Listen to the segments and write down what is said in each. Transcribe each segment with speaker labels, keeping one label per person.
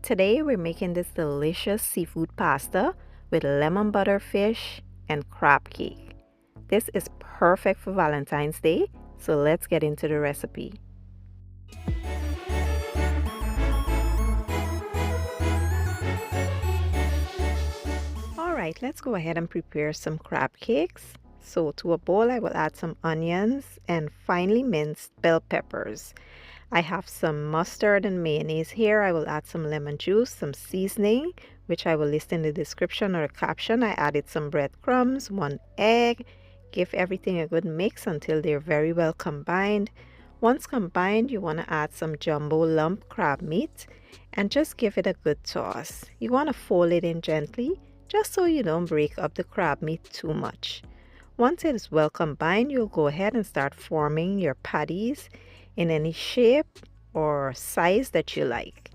Speaker 1: Today we're making this delicious seafood pasta with lemon butter fish and crab cake. This is perfect for Valentine's Day, so let's get into the recipe. Alright, let's go ahead and prepare some crab cakes. So to a bowl I will add some onions and finely minced bell peppers. I have some mustard and mayonnaise here. I will add some lemon juice, some seasoning, which I will list in the description or the caption. I added some breadcrumbs, 1 egg. Give everything a good mix until they're very well combined. Once combined, you want to add some jumbo lump crab meat and just give it a good toss. You want to fold it in gently just so you don't break up the crab meat too much. Once it is well combined, you'll go ahead and start forming your patties in any shape or size that you like.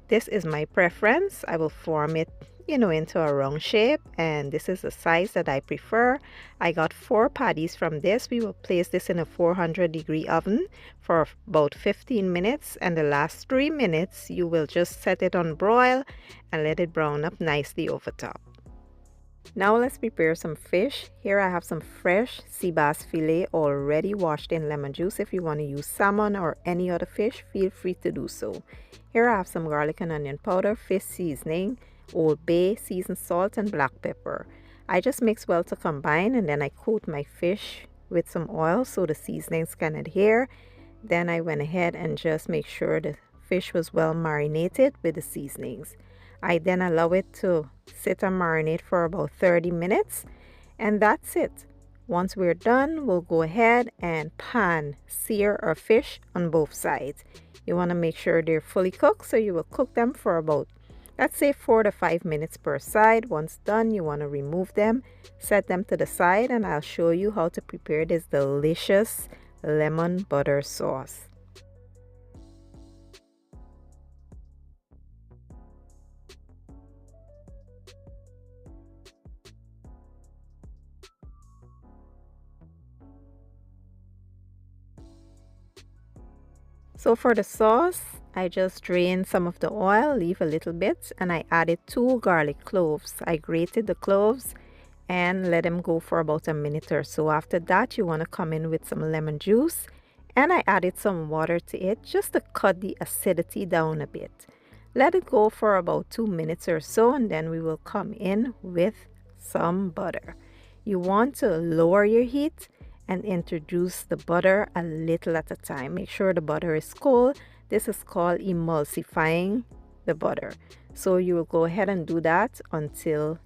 Speaker 1: This is my preference. I will form it, into a round shape, and this is the size that I prefer. I got 4 patties from this. We will place this in a 400-degree oven for about 15 minutes, and the last 3 minutes you will just set it on broil and let it brown up nicely over top. Now let's prepare some fish. Here I have some fresh seabass fillet already washed in lemon juice. If you want to use salmon or any other fish, feel free to do so. Here I have some garlic and onion powder, fish seasoning, Old Bay, seasoned salt, and black pepper. I just mix well to combine, and then I coat my fish with some oil so the seasonings can adhere. Then I went ahead and just make sure the fish was well marinated with the seasonings. I then allow it to sit and marinate for about 30 minutes, and that's it. Once we're done, we'll go ahead and sear our fish on both sides. You want to make sure they're fully cooked, so you will cook them for about, let's say, 4 to 5 minutes per side. Once done, you want to remove them, set them to the side, and I'll show you how to prepare this delicious lemon butter sauce. So for the sauce, I just drained some of the oil, leave a little bit, and I added 2 garlic cloves. I grated the cloves and let them go for about a minute or so. After that, you want to come in with some lemon juice, and I added some water to it just to cut the acidity down a bit. Let it go for about 2 minutes or so, and then we will come in with some butter. You want to lower your heat and introduce the butter a little at a time. Make sure the butter is cold. This is called emulsifying the butter. So you will go ahead and do that until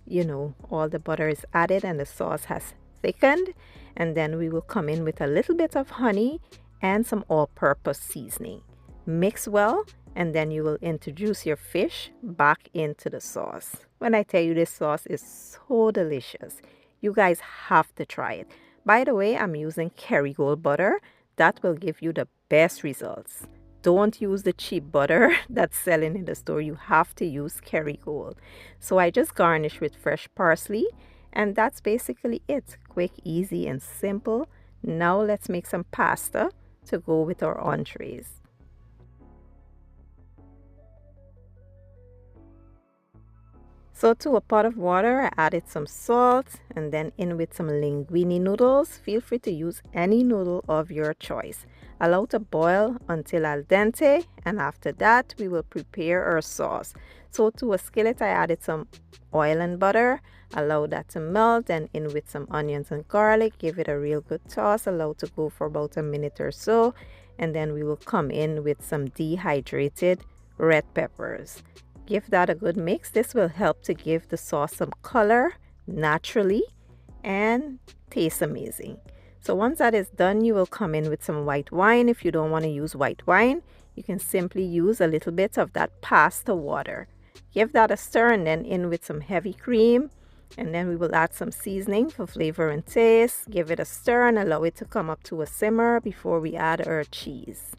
Speaker 1: all the butter is added and the sauce has thickened, and then we will come in with a little bit of honey and some all-purpose seasoning. Mix well, and then you will introduce your fish back into the sauce. When I tell you, this sauce is so delicious, you guys have to try it. By the way, I'm using kerrygold butter. That will give you the best results. Don't use the cheap butter that's selling in the store. You have to use kerrygold. So I just garnish with fresh parsley, and that's basically it. Quick, easy, and simple. Now let's make some pasta to go with our entrees. So to a pot of water, I added some salt, and then in with some linguine noodles. Feel free to use any noodle of your choice. Allow to boil until al dente, and after that we will prepare our sauce. So to a skillet, I added some oil and butter. Allow that to melt, and in with some onions and garlic. Give it a real good toss. Allow to go for about a minute or so, and then we will come in with some dehydrated red peppers. Give that a good mix. This will help to give the sauce some color naturally and taste amazing. So once that is done, you will come in with some white wine. If you don't want to use white wine, you can simply use a little bit of that pasta water. Give that a stir, and then in with some heavy cream, and then we will add some seasoning for flavor and taste. Give it a stir and allow it to come up to a simmer before we add our cheese.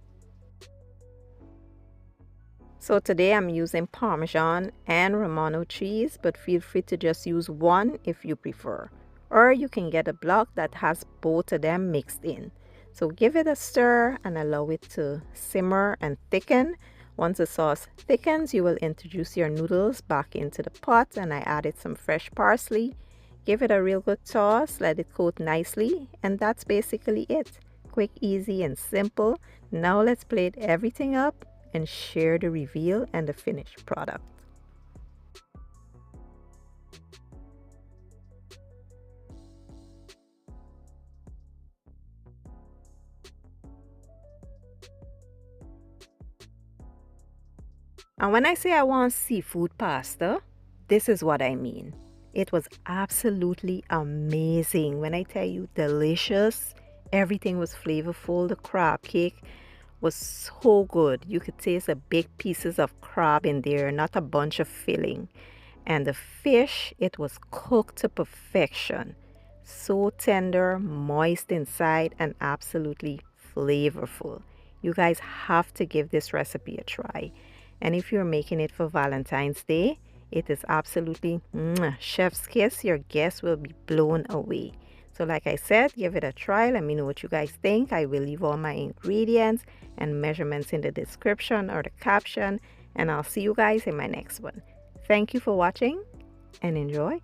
Speaker 1: So today I'm using Parmesan and Romano cheese, but feel free to just use one if you prefer. Or you can get a block that has both of them mixed in. So give it a stir and allow it to simmer and thicken. Once the sauce thickens, you will introduce your noodles back into the pot, and I added some fresh parsley. Give it a real good toss, let it coat nicely, and that's basically it. Quick, easy, and simple. Now let's plate everything up and share the reveal and the finished product. And when I say I want seafood pasta, this is what I mean. It was absolutely amazing. When I tell you delicious, everything was flavorful. The crab cake was so good. You could taste the big pieces of crab in there, not a bunch of filling. And the fish, it was cooked to perfection. So tender, moist inside, and absolutely flavorful. You guys have to give this recipe a try. And if you're making it for Valentine's Day, it is absolutely chef's kiss. Your guests will be blown away. So like I said, give it a try. Let me know what you guys think. I will leave all my ingredients and measurements in the description or the caption. And I'll see you guys in my next one. Thank you for watching and enjoy.